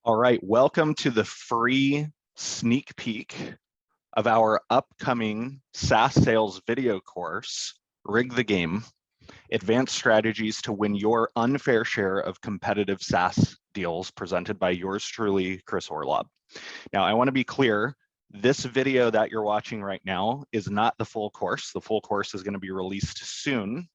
All right, welcome to the free sneak peek of our upcoming SaaS sales video course, Rig the Game, Advanced Strategies to Win Your Unfair Share of Competitive SaaS Deals, presented by yours truly, Chris Orlob. Now, I want to be clear, this video that you're watching right now is not the full course. The full course is going to be released soon.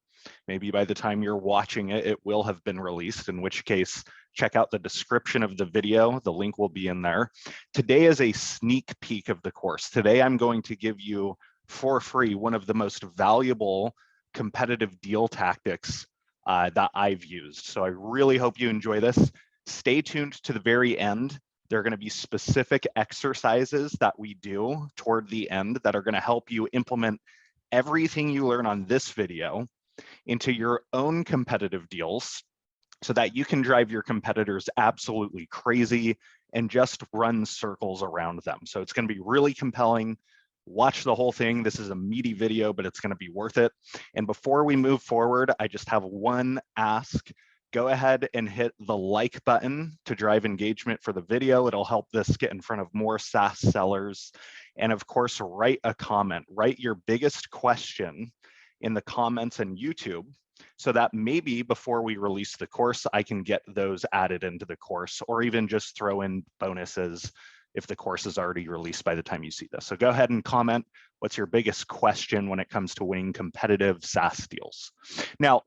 Maybe by the time you're watching it, it will have been released, in which case, check out the description of the video. The link will be in there. Today is a sneak peek of the course. Today, I'm going to give you for free one of the most valuable competitive deal tactics that I've used. So I really hope you enjoy this. Stay tuned to the very end. There are going to be specific exercises that we do toward the end that are going to help you implement everything you learn on this video into your own competitive deals so that you can drive your competitors absolutely crazy and just run circles around them. So it's going to be really compelling. Watch the whole thing. This is a meaty video, but it's going to be worth it. And before we move forward, I just have one ask. Go ahead and hit the like button to drive engagement for the video. It'll help this get in front of more SaaS sellers. And of course, write a comment. Write your biggest question in the comments on YouTube, so that maybe before we release the course, I can get those added into the course, or even just throw in bonuses if the course is already released by the time you see this. So go ahead and comment. What's your biggest question when it comes to winning competitive SaaS deals? Now,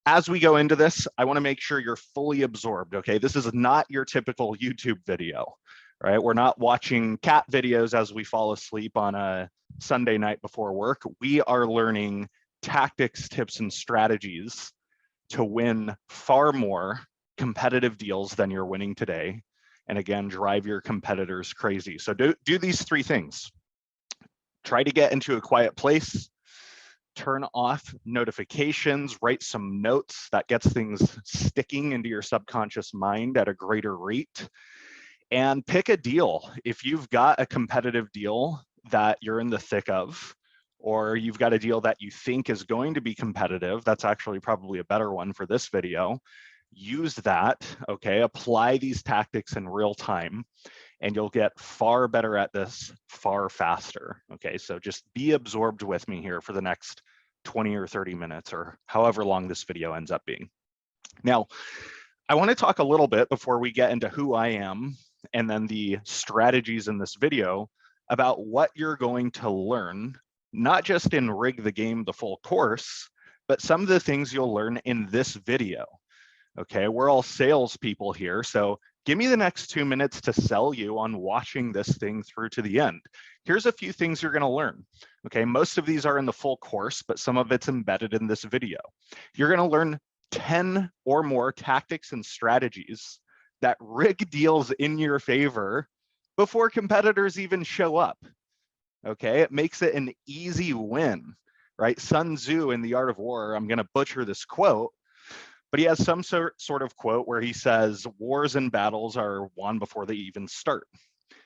as we go into this, I want to make sure you're fully absorbed, okay? This is not your typical YouTube video, right? We're not watching cat videos as we fall asleep on a Sunday night before work. We are learning tactics, tips, and strategies to win far more competitive deals than you're winning today. And again, drive your competitors crazy. So do these three things. Try to get into a quiet place, turn off notifications, write some notes that gets things sticking into your subconscious mind at a greater rate, and pick a deal. If you've got a competitive deal that you're in the thick of, or you've got a deal that you think is going to be competitive, that's actually probably a better one for this video. Use that, okay? Apply these tactics in real time, and you'll get far better at this far faster, okay? So just be absorbed with me here for the next 20 or 30 minutes, or however long this video ends up being. Now, I want to talk a little bit before we get into who I am and then the strategies in this video about what you're going to learn, not just in Rig the Game, the full course, but some of the things you'll learn in this video. Okay, we're all salespeople here, so give me the next 2 minutes to sell you on watching this thing through to the end. Here's a few things you're going to learn. Okay, most of these are in the full course, but some of it's embedded in this video. You're going to learn 10 or more tactics and strategies that rig deals in your favor before competitors even show up. Okay, it makes it an easy win, right? Sun Tzu in The Art of War, I'm going to butcher this quote, but he has some sort of quote where he says, wars and battles are won before they even start.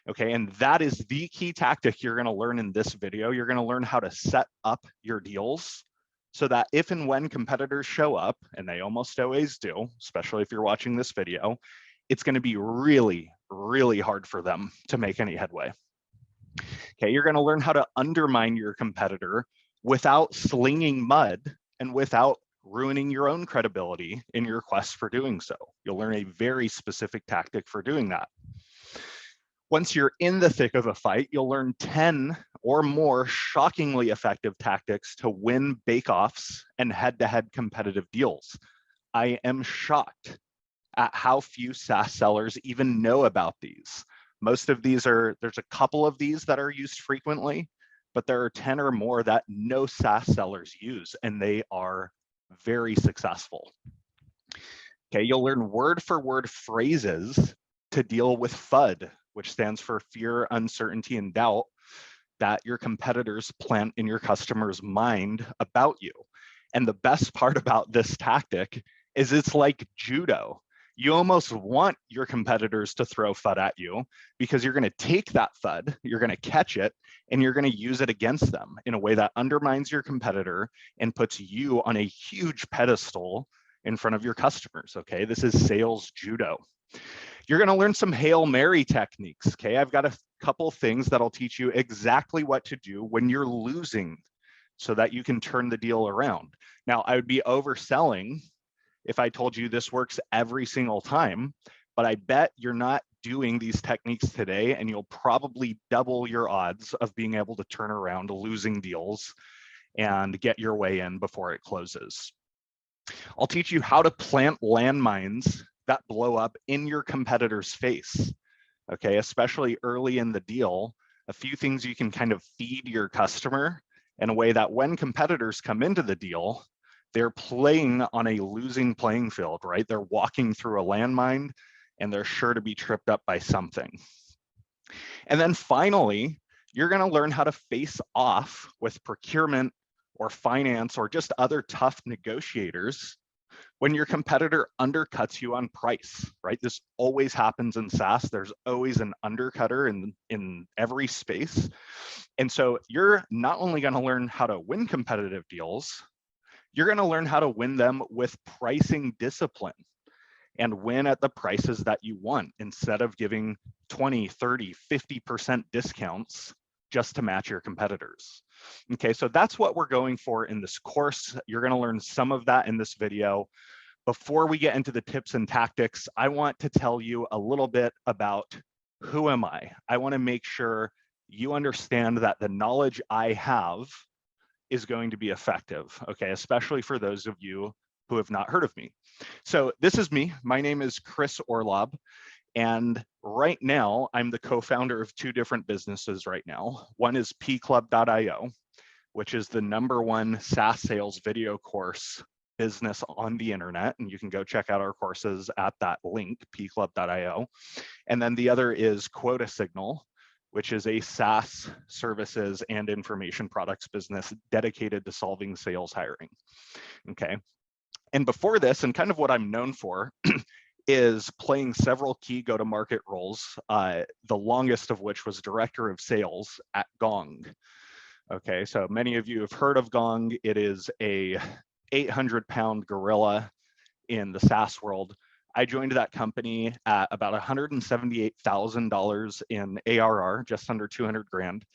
Okay, and that is the key tactic you're going to learn in this video. You're going to learn how to set up your deals so that if and when competitors show up, and they almost always do, especially if you're watching this video, it's going to be really, really hard for them to make any headway. Okay, you're going to learn how to undermine your competitor without slinging mud and without ruining your own credibility in your quest for doing so. You'll learn a very specific tactic for doing that. Once you're in the thick of a fight, you'll learn 10 or more shockingly effective tactics to win bake-offs and head-to-head competitive deals. I am shocked at how few SaaS sellers even know about these. Most of these there's a couple of these that are used frequently, but there are 10 or more that no SaaS sellers use, and they are very successful. Okay, you'll learn word-for-word phrases to deal with FUD, which stands for fear, uncertainty, and doubt, that your competitors plant in your customer's mind about you. And the best part about this tactic is it's like judo. You almost want your competitors to throw FUD at you because you're going to take that FUD, you're going to catch it, and you're going to use it against them in a way that undermines your competitor and puts you on a huge pedestal in front of your customers, okay? This is sales judo. You're going to learn some Hail Mary techniques, okay? I've got a couple things that'll teach you exactly what to do when you're losing so that you can turn the deal around. Now, I would be overselling if I told you this works every single time, but I bet you're not doing these techniques today, and you'll probably double your odds of being able to turn around losing deals and get your way in before it closes. I'll teach you how to plant landmines that blow up in your competitor's face, okay? Especially early in the deal, a few things you can kind of feed your customer in a way that when competitors come into the deal, they're playing on a losing playing field, right? They're walking through a landmine and they're sure to be tripped up by something. And then finally, you're going to learn how to face off with procurement or finance or just other tough negotiators when your competitor undercuts you on price, right? This always happens in SaaS. There's always an undercutter in every space. And so you're not only going to learn how to win competitive deals, you're going to learn how to win them with pricing discipline and win at the prices that you want instead of giving 20, 30, 50% discounts just to match your competitors. Okay, so that's what we're going for in this course. You're going to learn some of that in this video. Before we get into the tips and tactics, I want to tell you a little bit about who am I. I want to make sure you understand that the knowledge I have is going to be effective, okay, especially for those of you who have not heard of me. So this is me. My name is Chris Orlob. And right now, I'm the co-founder of two different businesses right now. One is pclub.io, which is the #1 SaaS sales video course business on the internet. And you can go check out our courses at that link, pclub.io. And then the other is Quota Signal, which is a SaaS services and information products business dedicated to solving sales hiring. Okay. And before this, and kind of what I'm known for, is playing several key go-to-market roles, the longest of which was director of sales at Gong. Okay, so many of you have heard of Gong. It is a 800-pound gorilla in the SaaS world. I joined that company at about $178,000 in ARR, just under 200 grand.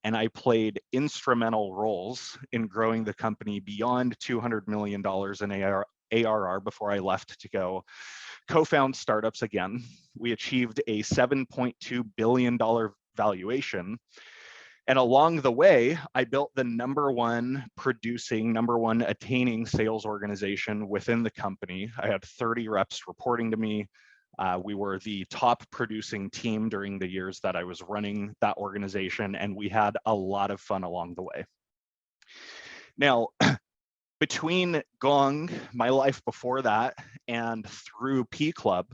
And I played instrumental roles in growing the company beyond $200 million in ARR before I left to go co-found startups again. We achieved a $7.2 billion valuation. And along the way, I built the #1 producing, #1 attaining sales organization within the company. I had 30 reps reporting to me. We were the top producing team during the years that I was running that organization, and we had a lot of fun along the way. Now, between Gong, my life before that, and through pClub,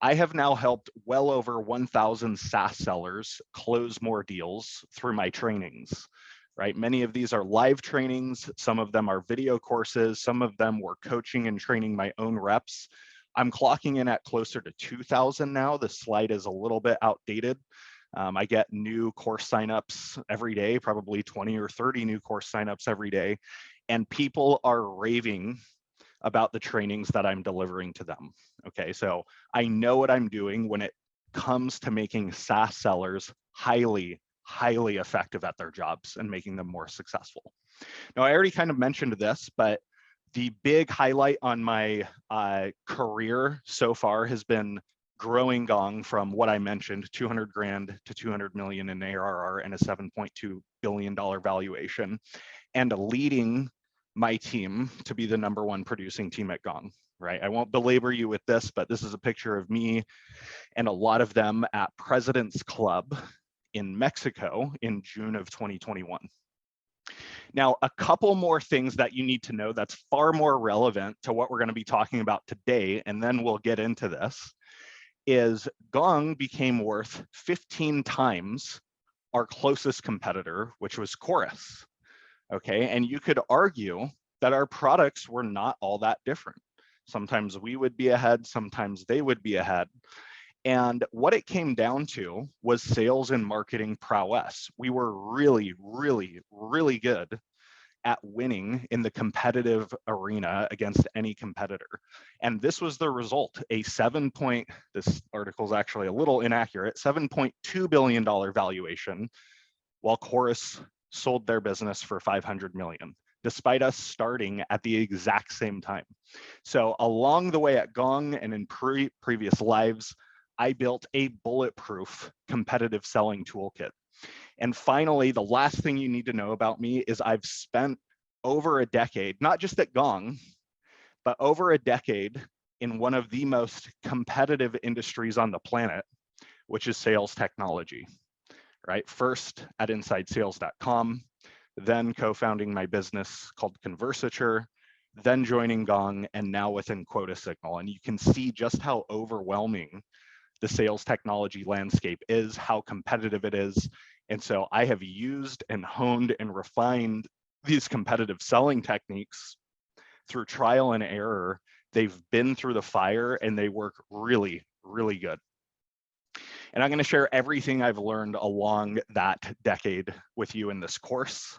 I have now helped well over 1,000 SaaS sellers close more deals through my trainings, right? Many of these are live trainings. Some of them are video courses. Some of them were coaching and training my own reps. I'm clocking in at closer to 2,000 now. The slide is a little bit outdated. I get new course signups every day, probably 20 or 30 new course signups every day. And people are raving about the trainings that I'm delivering to them. Okay, so I know what I'm doing when it comes to making SaaS sellers highly, highly effective at their jobs and making them more successful. Now, I already kind of mentioned this, but the big highlight on my career so far has been growing Gong from what I mentioned, 200 grand to 200 million in ARR and a $7.2 billion valuation, and leading my team to be the #1 producing team at Gong, right? I won't belabor you with this, but this is a picture of me and a lot of them at President's Club in Mexico in June of 2021. Now, a couple more things that you need to know that's far more relevant to what we're going to be talking about today, and then we'll get into this, is Gong became worth 15 times our closest competitor, which was Chorus. Okay, and you could argue that our products were not all that different. Sometimes we would be ahead, sometimes they would be ahead. And what it came down to was sales and marketing prowess. We were really, really, really good at winning in the competitive arena against any competitor. And this was the result, this article is actually a little inaccurate, $7.2 billion valuation, while Chorus sold their business for $500 million, despite us starting at the exact same time. So along the way at Gong and in previous lives, I built a bulletproof competitive selling toolkit. And finally, the last thing you need to know about me is I've spent over a decade, not just at Gong, but over a decade in one of the most competitive industries on the planet, which is sales technology, right? First at InsideSales.com, then co-founding my business called Conversature, then joining Gong, and now within Quota Signal. And you can see just how overwhelming the sales technology landscape is, how competitive it is. And so I have used and honed and refined these competitive selling techniques through trial and error. They've been through the fire and they work really, really good. And I'm going to share everything I've learned along that decade with you in this course.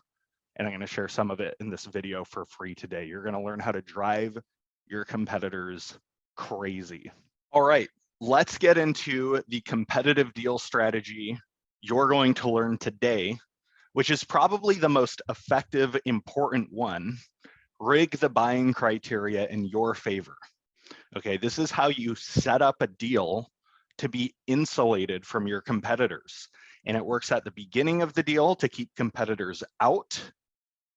And I'm going to share some of it in this video for free today. You're going to learn how to drive your competitors crazy. All right, let's get into the competitive deal strategy you're going to learn today, which is probably the most effective, important one. Rig the buying criteria in your favor. Okay, this is how you set up a deal to be insulated from your competitors. And it works at the beginning of the deal to keep competitors out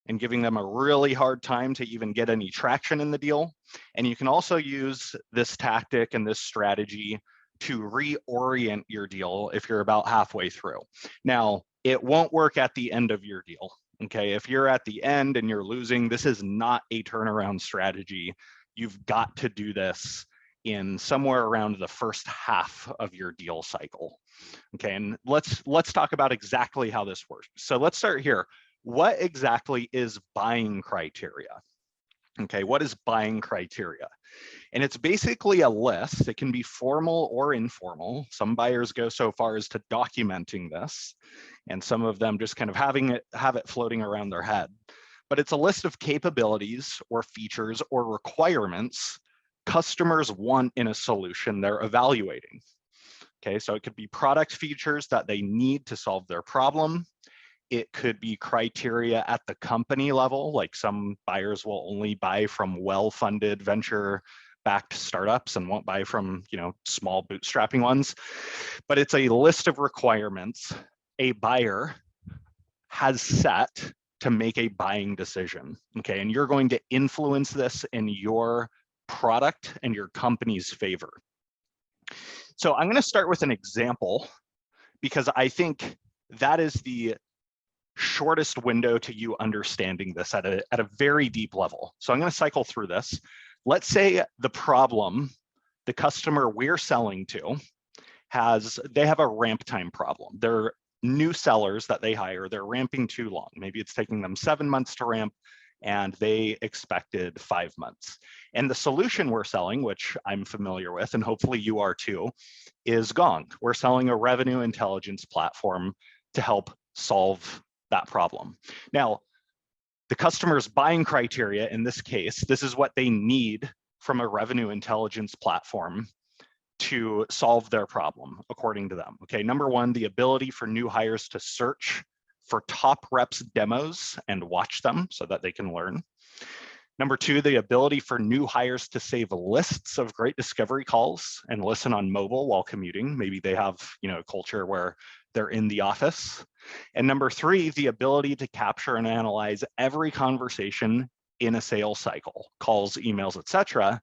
and giving them a really hard time to even get any traction in the deal. And you can also use this tactic and this strategy to reorient your deal if you're about halfway through. Now, it won't work at the end of your deal, okay? If you're at the end and you're losing, this is not a turnaround strategy. You've got to do this in somewhere around the first half of your deal cycle, okay? And let's talk about exactly how this works. So let's start here. What exactly is buying criteria? Okay, what is buying criteria? And it's basically a list. It can be formal or informal. Some buyers go so far as to documenting this, and some of them just kind of have it floating around their head. But it's a list of capabilities or features or requirements customers want in a solution they're evaluating. Okay, so it could be product features that they need to solve their problem. It could be criteria at the company level, like some buyers will only buy from well-funded venture-backed startups and won't buy from, small bootstrapping ones. But it's a list of requirements a buyer has set to make a buying decision, okay? And you're going to influence this in your product and your company's favor. So I'm going to start with an example because I think that is the shortest window to you understanding this at a very deep level. So I'm going to cycle through this. Let's say the problem, the customer we're selling to they have a ramp time problem. They're new sellers that they hire, they're ramping too long. Maybe it's taking them 7 months to ramp and they expected 5 months. And the solution we're selling, which I'm familiar with, and hopefully you are too, is Gong. We're selling a revenue intelligence platform to help solve that problem. Now, the customer's buying criteria in this case, this is what they need from a revenue intelligence platform to solve their problem, according to them. Okay, number one, the ability for new hires to search for top reps demos and watch them so that they can learn. Number two, the ability for new hires to save lists of great discovery calls and listen on mobile while commuting. Maybe they have, a culture where they're in the office. And number three, the ability to capture and analyze every conversation in a sales cycle, calls, emails, etc.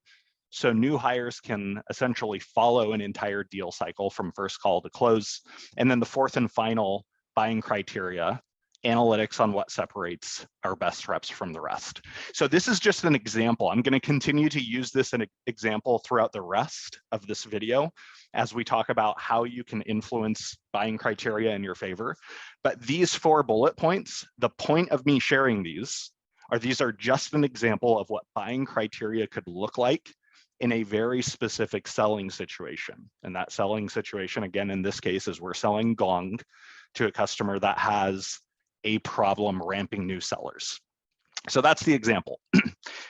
So new hires can essentially follow an entire deal cycle from first call to close. And then the fourth and final buying criteria, analytics on what separates our best reps from the rest. So this is just an example. I'm going to continue to use this as an example throughout the rest of this video as we talk about how you can influence buying criteria in your favor. But these 4 bullet points, the point of me sharing these are just an example of what buying criteria could look like in a very specific selling situation. And that selling situation, again, in this case, is we're selling Gong to a customer that has a problem ramping new sellers. So that's the example.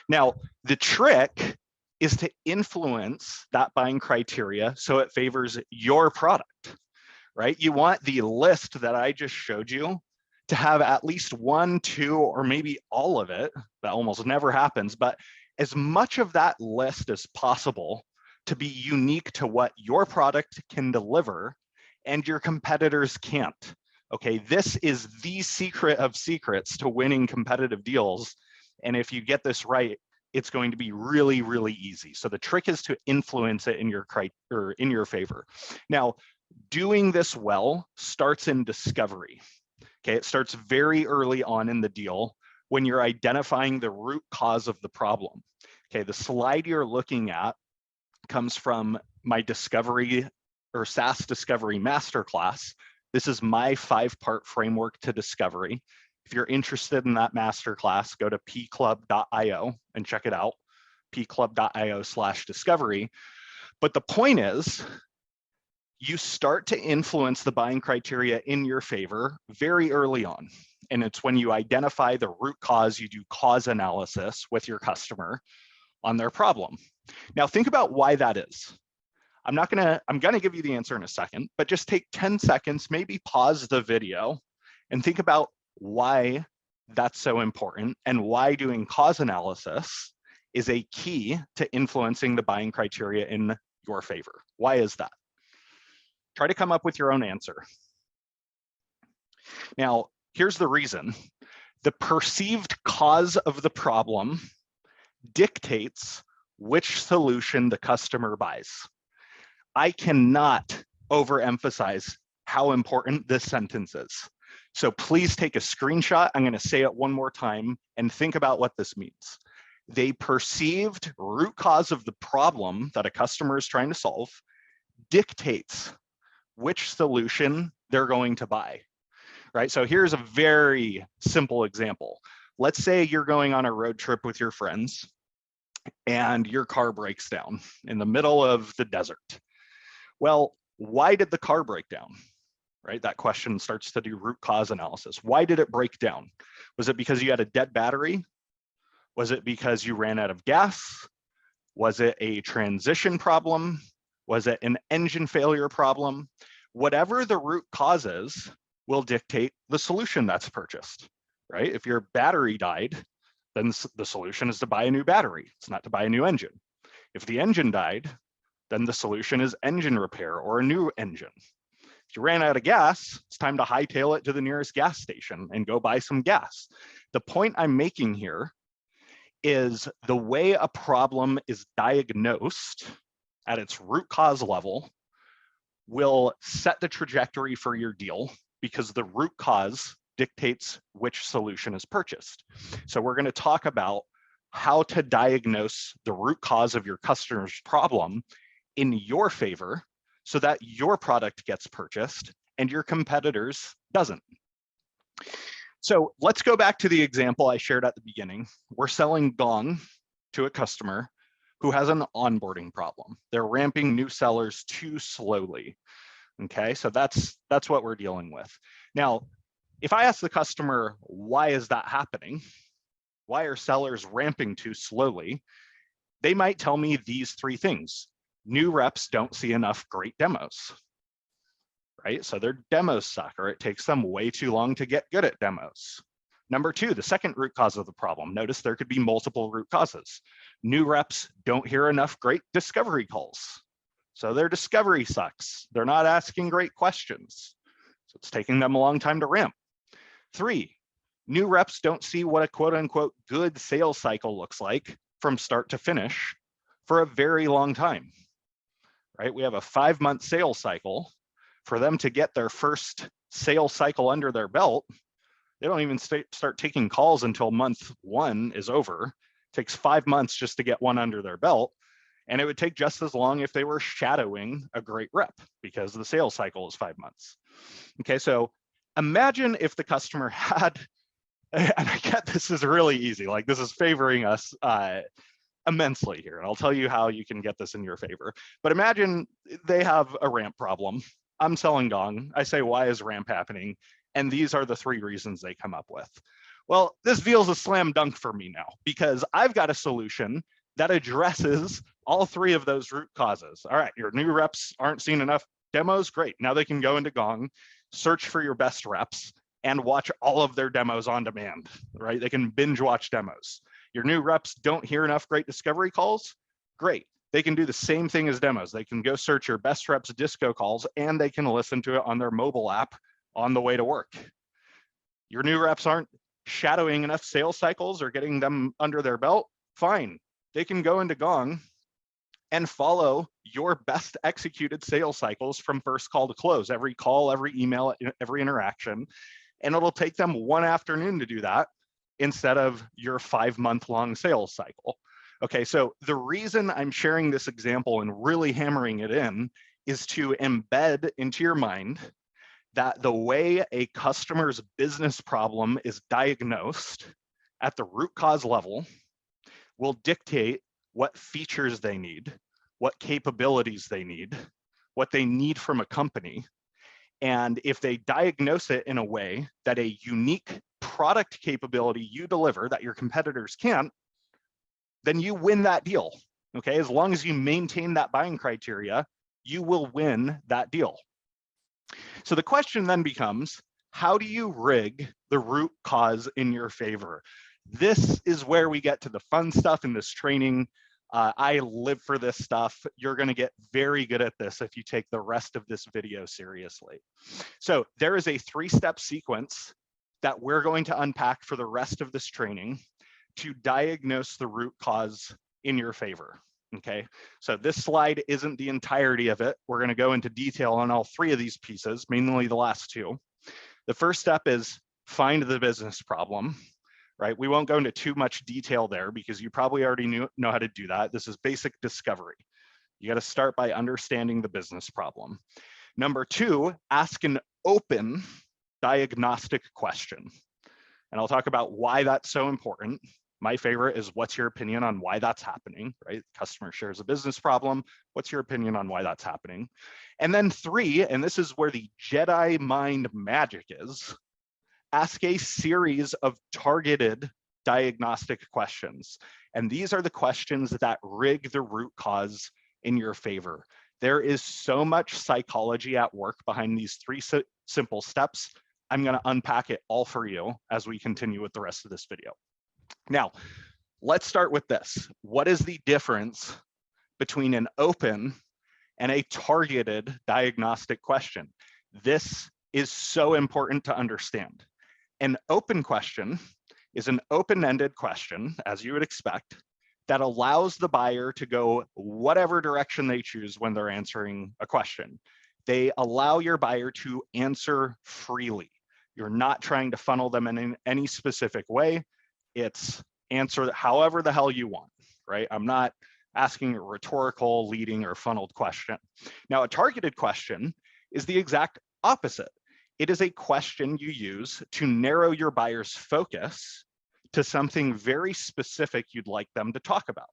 Now, the trick is to influence that buying criteria so it favors your product, right? You want the list that I just showed you to have at least one, two, or maybe all of it. That almost never happens, but as much of that list as possible to be unique to what your product can deliver and your competitors can't. Okay, this is the secret of secrets to winning competitive deals. And if you get this right, it's going to be really, really easy. So the trick is to influence it in your favor. Now, doing this well starts in discovery. Okay, it starts very early on in the deal when you're identifying the root cause of the problem. Okay, the slide you're looking at comes from my discovery or SaaS discovery masterclass. This is my 5-part framework to discovery. If you're interested in that masterclass, go to pclub.io and check it out, pclub.io/discovery. But the point is, you start to influence the buying criteria in your favor very early on. And it's when you identify the root cause, you do cause analysis with your customer on their problem. Now think about why that is. I'm gonna give you the answer in a second, but just take 10 seconds, maybe pause the video and think about why that's so important and why doing cause analysis is a key to influencing the buying criteria in your favor. Why is that? Try to come up with your own answer. Now, here's the reason. The perceived cause of the problem dictates which solution the customer buys. I cannot overemphasize how important this sentence is. So please take a screenshot. I'm going to say it one more time and think about what this means. The perceived root cause of the problem that a customer is trying to solve dictates which solution they're going to buy, right? So here's a very simple example. Let's say you're going on a road trip with your friends and your car breaks down in the middle of the desert. Well, why did the car break down, right? That question starts to do root cause analysis. Why did it break down? Was it because you had a dead battery? Was it because you ran out of gas? Was it a transition problem? Was it an engine failure problem? Whatever the root cause is will dictate the solution that's purchased, right? If your battery died, then the solution is to buy a new battery. It's not to buy a new engine. If the engine died, then the solution is engine repair or a new engine. If you ran out of gas, it's time to hightail it to the nearest gas station and go buy some gas. The point I'm making here is the way a problem is diagnosed at its root cause level will set the trajectory for your deal because the root cause dictates which solution is purchased. So we're going to talk about how to diagnose the root cause of your customer's problem in your favor so that your product gets purchased and your competitors doesn't. So let's go back to the example I shared at the beginning. We're selling Gong to a customer who has an onboarding problem. They're ramping new sellers too slowly. Okay, so that's what we're dealing with. Now, if I ask the customer, why is that happening? Why are sellers ramping too slowly? They might tell me these 3 things. New reps don't see enough great demos, right? So their demos suck, or it takes them way too long to get good at demos. Number 2, the second root cause of the problem. Notice there could be multiple root causes. New reps don't hear enough great discovery calls. So their discovery sucks. They're not asking great questions. So it's taking them a long time to ramp. 3, new reps don't see what a quote unquote good sales cycle looks like from start to finish for a very long time, right? We have a 5-month sales cycle. For them to get their first sales cycle under their belt, they don't even start taking calls until month 1 is over. It takes 5 months just to get one under their belt. And it would take just as long if they were shadowing a great rep because the sales cycle is 5 months. Okay, so imagine if the customer had, and I get this is really easy, like this is favoring us immensely here. And I'll tell you how you can get this in your favor. But imagine they have a ramp problem. I'm selling Gong. I say, why is ramp happening? And these are the 3 reasons they come up with. Well, this feels a slam dunk for me now because I've got a solution that addresses all three of those root causes. All right, your new reps aren't seeing enough demos, great. Now they can go into Gong, search for your best reps, and watch all of their demos on demand, right? They can binge watch demos. Your new reps don't hear enough great discovery calls, great. They can do the same thing as demos. They can go search your best reps disco calls and they can listen to it on their mobile app on the way to work. Your new reps aren't shadowing enough sales cycles or getting them under their belt, fine. They can go into Gong and follow your best executed sales cycles from first call to close, every call, every email, every interaction. And it'll take them one afternoon to do that instead of your 5-month-long sales cycle. Okay, so the reason I'm sharing this example and really hammering it in is to embed into your mind that the way a customer's business problem is diagnosed at the root cause level will dictate what features they need, what capabilities they need, what they need from a company. And if they diagnose it in a way that a unique product capability you deliver that your competitors can't, then you win that deal, okay? As long as you maintain that buying criteria, you will win that deal. So the question then becomes, how do you rig the root cause in your favor? This is where we get to the fun stuff in this training. I live for this stuff. You're gonna get very good at this if you take the rest of this video seriously. So there is a 3-step sequence that we're going to unpack for the rest of this training to diagnose the root cause in your favor, okay? So this slide isn't the entirety of it. We're gonna go into detail on all 3 of these pieces, mainly the last 2. The first step is find the business problem, right? We won't go into too much detail there because you probably already know how to do that. This is basic discovery. You gotta start by understanding the business problem. Number 2, ask an open diagnostic question. And I'll talk about why that's so important. My favorite is, what's your opinion on why that's happening, right? Customer shares a business problem. What's your opinion on why that's happening? And then 3, and this is where the Jedi mind magic is, ask a series of targeted diagnostic questions. And these are the questions that rig the root cause in your favor. There is so much psychology at work behind these 3 simple steps. I'm gonna unpack it all for you as we continue with the rest of this video. Now, let's start with this. What is the difference between an open and a targeted diagnostic question? This is so important to understand. An open question is an open-ended question, as you would expect, that allows the buyer to go whatever direction they choose when they're answering a question. They allow your buyer to answer freely. You're not trying to funnel them in any specific way. It's answer however the hell you want, right? I'm not asking a rhetorical, leading, or funneled question. Now, a targeted question is the exact opposite. It is a question you use to narrow your buyer's focus to something very specific you'd like them to talk about,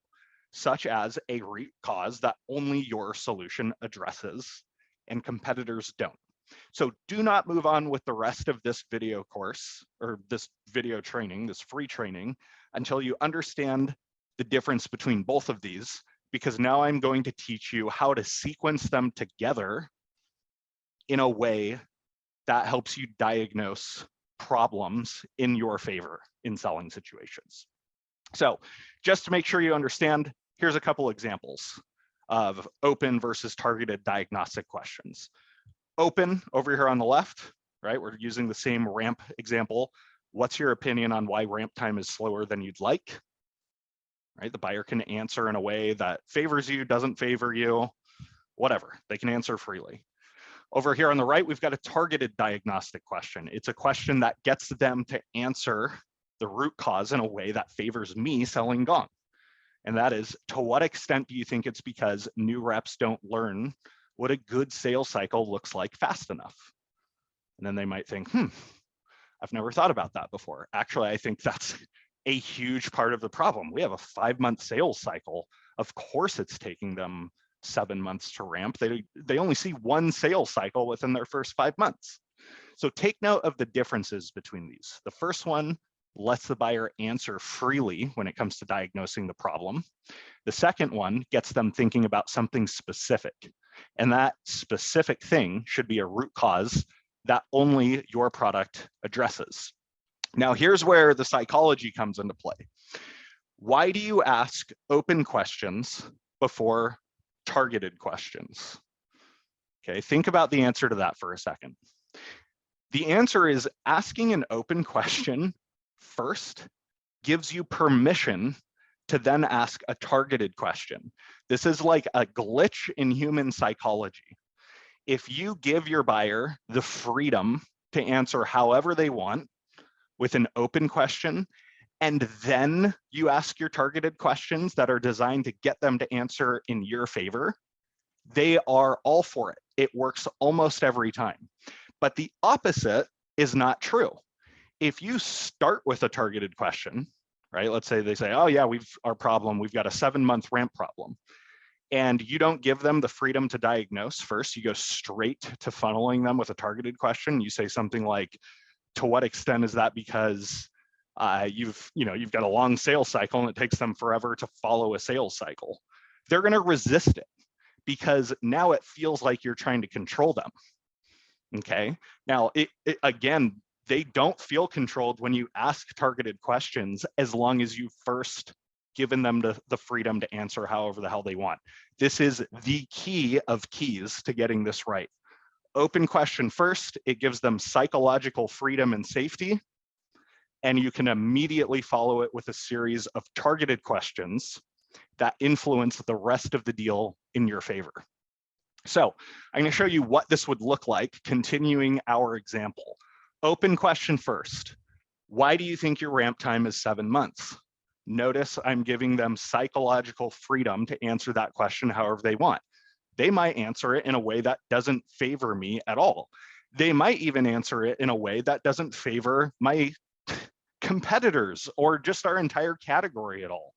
such as a root cause that only your solution addresses and competitors don't. So do not move on with the rest of this video course or this video training, this free training, until you understand the difference between both of these, because now I'm going to teach you how to sequence them together in a way that helps you diagnose problems in your favor in selling situations. So just to make sure you understand, here's a couple examples of open versus targeted diagnostic questions. Open over here on the left, right? We're using the same ramp example. What's your opinion on why ramp time is slower than you'd like? Right? The buyer can answer in a way that favors you, doesn't favor you, whatever. They can answer freely. Over here on the right, we've got a targeted diagnostic question. It's a question that gets them to answer the root cause in a way that favors me selling Gong. And that is, to what extent do you think it's because new reps don't learn what a good sales cycle looks like fast enough? And then they might think, I've never thought about that before. Actually, I think that's a huge part of the problem. We have a 5-month sales cycle. Of course, it's taking them 7 months to ramp. They only see one sales cycle within their first 5 months. So take note of the differences between these. The first one, lets the buyer answer freely when it comes to diagnosing the problem. The second one gets them thinking about something specific. And that specific thing should be a root cause that only your product addresses. Now, here's where the psychology comes into play. Why do you ask open questions before targeted questions? Okay, think about the answer to that for a second. The answer is asking an open question first gives you permission to then ask a targeted question. This is like a glitch in human psychology. If you give your buyer the freedom to answer however they want with an open question, and then you ask your targeted questions that are designed to get them to answer in your favor, they are all for it. It works almost every time. But the opposite is not true. If you start with a targeted question, right? Let's say they say, oh yeah, we've got a 7-month ramp problem. And you don't give them the freedom to diagnose first, you go straight to funneling them with a targeted question. You say something like, to what extent is that because you've got a long sales cycle and it takes them forever to follow a sales cycle? They're gonna resist it because now it feels like you're trying to control them, okay? Now, again, they don't feel controlled when you ask targeted questions as long as you first given them the freedom to answer however the hell they want. This is the key of keys to getting this right. Open question first, it gives them psychological freedom and safety, and you can immediately follow it with a series of targeted questions that influence the rest of the deal in your favor. So I'm going to show you what this would look like, continuing our example. Open question first. Why do you think your ramp time is 7 months? Notice I'm giving them psychological freedom to answer that question however they want. They might answer it in a way that doesn't favor me at all. They might even answer it in a way that doesn't favor my competitors or just our entire category at all.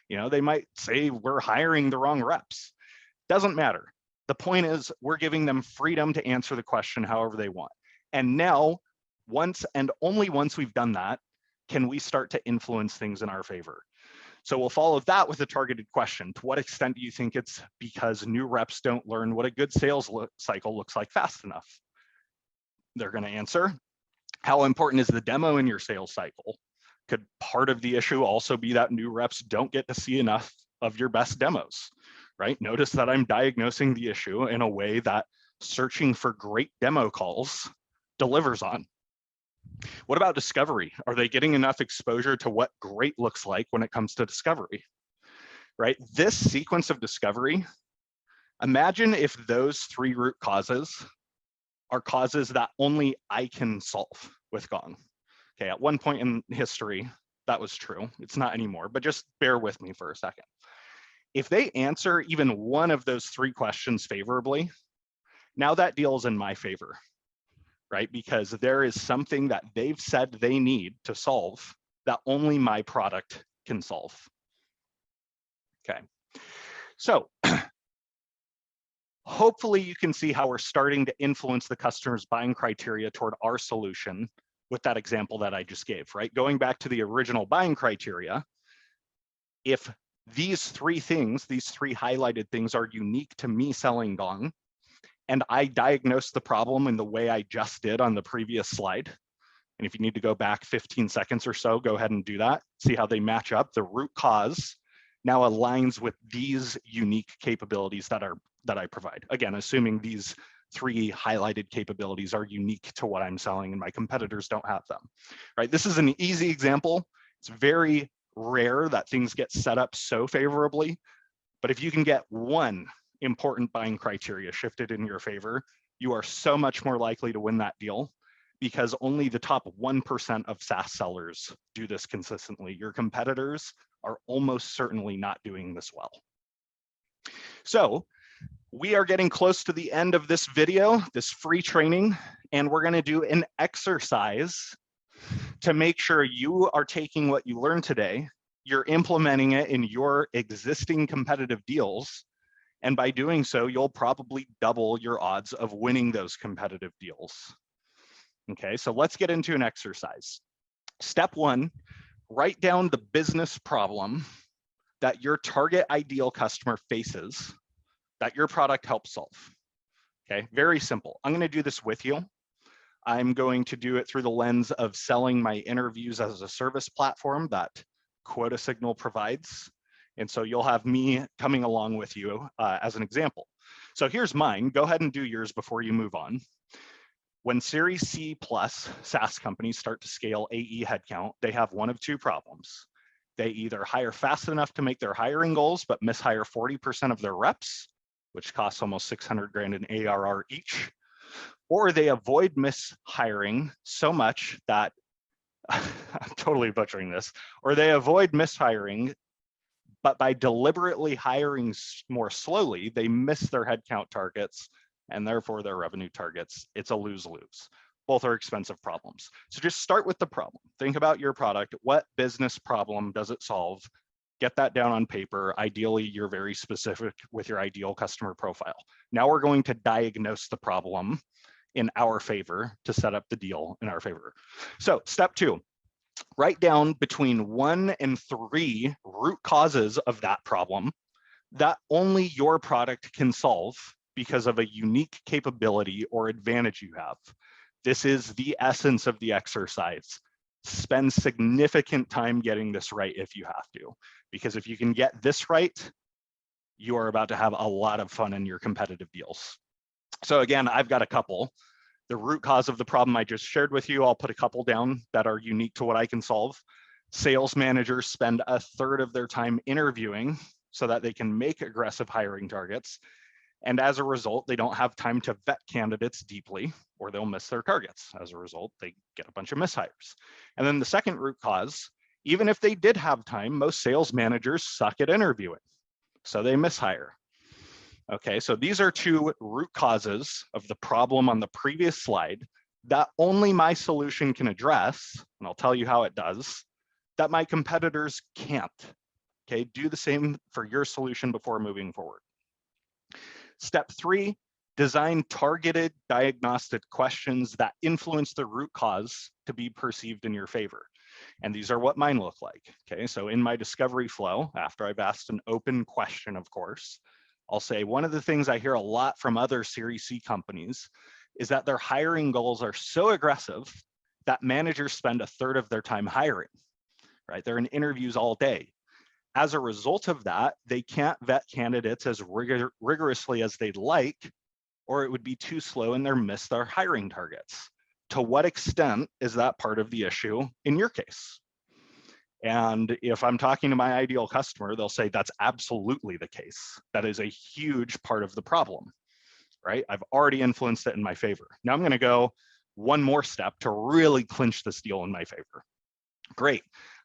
You know, they might say we're hiring the wrong reps. Doesn't matter. The point is we're giving them freedom to answer the question however they want. And now, once and only once we've done that, can we start to influence things in our favor? So we'll follow that with a targeted question. To what extent do you think it's because new reps don't learn what a good sales cycle looks like fast enough? They're going to answer, how important is the demo in your sales cycle? Could part of the issue also be that new reps don't get to see enough of your best demos, right? Notice that I'm diagnosing the issue in a way that searching for great demo calls delivers on. What about discovery? Are they getting enough exposure to what great looks like when it comes to discovery, right? This sequence of discovery, imagine if those 3 root causes are causes that only I can solve with Gong. Okay, at one point in history, that was true. It's not anymore, but just bear with me for a second. If they answer even one of those 3 questions favorably, now that deal is in my favor, right? Because there is something that they've said they need to solve that only my product can solve. Okay, so hopefully you can see how we're starting to influence the customer's buying criteria toward our solution with that example that I just gave, right? Going back to the original buying criteria, if these 3 things, these 3 highlighted things are unique to me selling Gong, and I diagnose the problem in the way I just did on the previous slide, and if you need to go back 15 seconds or so, go ahead and do that. See how they match up. The root cause now aligns with these unique capabilities that I provide. Again, assuming these 3 highlighted capabilities are unique to what I'm selling and my competitors don't have them, right? This is an easy example. It's very rare that things get set up so favorably, but if you can get one important buying criteria shifted in your favor, you are so much more likely to win that deal because only the top 1% of SaaS sellers do this consistently. Your competitors are almost certainly not doing this well. So we are getting close to the end of this video, this free training, and we're going to do an exercise to make sure you are taking what you learned today, you're implementing it in your existing competitive deals, and by doing so, you'll probably double your odds of winning those competitive deals. Okay, so let's get into an exercise. Step one, write down the business problem that your target ideal customer faces that your product helps solve. Okay, very simple. I'm going to do this with you. I'm going to do it through the lens of selling my interviews as a service platform that Quota Signal provides. And so you'll have me coming along with you as an example. So here's mine. Go ahead and do yours before you move on. When Series C plus SaaS companies start to scale AE headcount, they have one of two problems. They either hire fast enough to make their hiring goals, but mishire 40% of their reps, which costs almost 600 grand in ARR each, or they avoid mishiring so much that, I'm totally butchering this, or they avoid mishiring, but by deliberately hiring more slowly, they miss their headcount targets and therefore their revenue targets. It's a lose-lose. Both are expensive problems. So just start with the problem. Think about your product. What business problem does it solve? Get that down on paper. Ideally, you're very specific with your ideal customer profile. Now we're going to diagnose the problem in our favor to set up the deal in our favor. So step two, write down between 1 and 3 root causes of that problem that only your product can solve because of a unique capability or advantage you have. This is the essence of the exercise. Spend significant time getting this right if you have to, because if you can get this right, you are about to have a lot of fun in your competitive deals. So again, I've got a couple. The root cause of the problem I just shared with you, I'll put a couple down that are unique to what I can solve. Sales managers spend 1/3 of their time interviewing so that they can make aggressive hiring targets. And as a result, they don't have time to vet candidates deeply, or they'll miss their targets. As a result, they get a bunch of mishires. And then the second root cause, even if they did have time, most sales managers suck at interviewing, so they mishire. Okay, so these are 2 root causes of the problem on the previous slide that only my solution can address, and I'll tell you how it does, that my competitors can't. Okay, do the same for your solution before moving forward. Step 3, design targeted diagnostic questions that influence the root cause to be perceived in your favor. And these are what mine look like. Okay, so in my discovery flow, after I've asked an open question, of course, I'll say one of the things I hear a lot from other Series C companies is that their hiring goals are so aggressive that managers spend 1/3 of their time hiring, right? They're in interviews all day. As a result of that, they can't vet candidates as rigorously as they'd like, or it would be too slow and they'll miss their hiring targets. To what extent is that part of the issue in your case? And if I'm talking to my ideal customer, they'll say that's absolutely the case. That is a huge part of the problem, right? I've already influenced it in my favor. Now I'm going to go one more step to really clinch this deal in my favor. Great.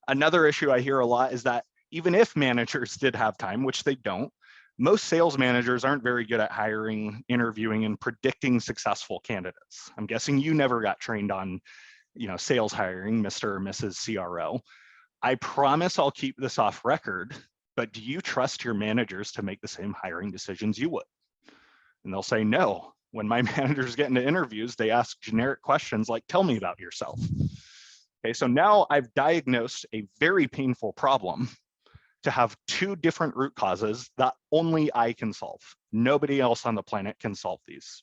Another issue I hear a lot is that even if managers did have time, which they don't, most sales managers aren't very good at hiring, interviewing, and predicting successful candidates. I'm guessing you never got trained on, sales hiring, Mr. or Mrs. CRO. I promise I'll keep this off record, but do you trust your managers to make the same hiring decisions you would? And they'll say no. When my managers get into interviews, they ask generic questions like, tell me about yourself. Okay, so now I've diagnosed a very painful problem to have 2 different root causes that only I can solve. Nobody else on the planet can solve these.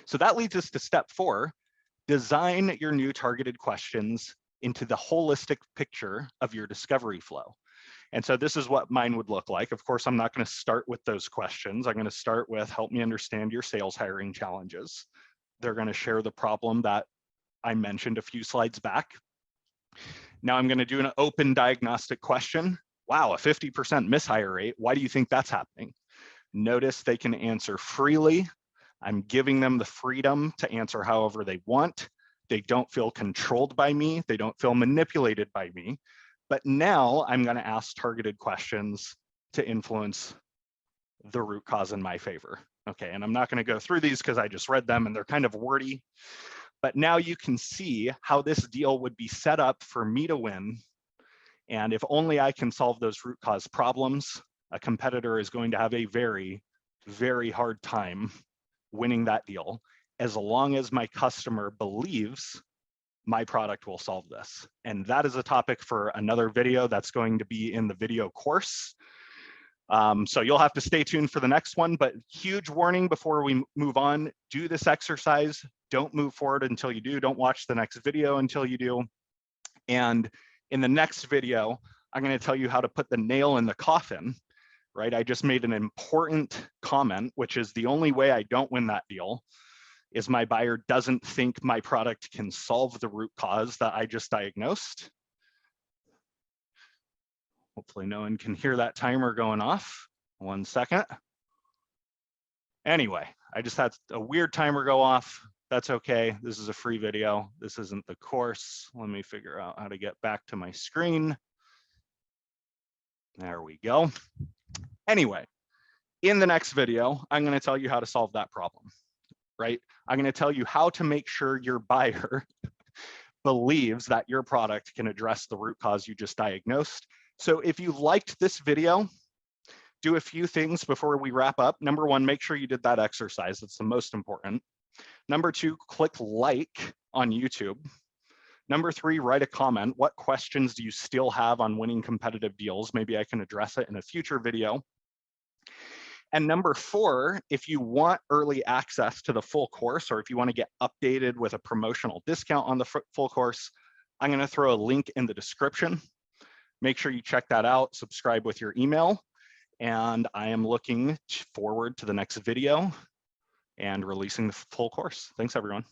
So that leads us to step 4, design your new targeted questions into the holistic picture of your discovery flow. And so this is what mine would look like. Of course, I'm not going to start with those questions. I'm going to start with help me understand your sales hiring challenges. They're going to share the problem that I mentioned a few slides back. Now I'm going to do an open diagnostic question. Wow, a 50% mishire rate. Why do you think that's happening? Notice they can answer freely. I'm giving them the freedom to answer however they want. They don't feel controlled by me. They don't feel manipulated by me. But now I'm going to ask targeted questions to influence the root cause in my favor. Okay, and I'm not going to go through these because I just read them and they're kind of wordy. But now you can see how this deal would be set up for me to win. And if only I can solve those root cause problems, a competitor is going to have a very, very hard time winning that deal, as long as my customer believes my product will solve this. And that is a topic for another video that's going to be in the video course. So you'll have to stay tuned for the next one, but huge warning before we move on, do this exercise. Don't move forward until you do. Don't watch the next video until you do. And in the next video, I'm going to tell you how to put the nail in the coffin, right? I just made an important comment, which is the only way I don't win that deal is my buyer doesn't think my product can solve the root cause that I just diagnosed. Hopefully no one can hear that timer going off. 1 second. Anyway, I just had a weird timer go off. That's okay. This is a free video. This isn't the course. Let me figure out how to get back to my screen. There we go. Anyway, in the next video, I'm going to tell you how to solve that problem, right? I'm going to tell you how to make sure your buyer believes that your product can address the root cause you just diagnosed. So if you liked this video, do a few things before we wrap up. Number one, make sure you did that exercise. That's the most important. Number two, click like on YouTube. Number three, write a comment. What questions do you still have on winning competitive deals? Maybe I can address it in a future video. And number four, if you want early access to the full course, or if you want to get updated with a promotional discount on the full course, I'm going to throw a link in the description. Make sure you check that out, subscribe with your email, and I am looking forward to the next video and releasing the full course. Thanks, everyone.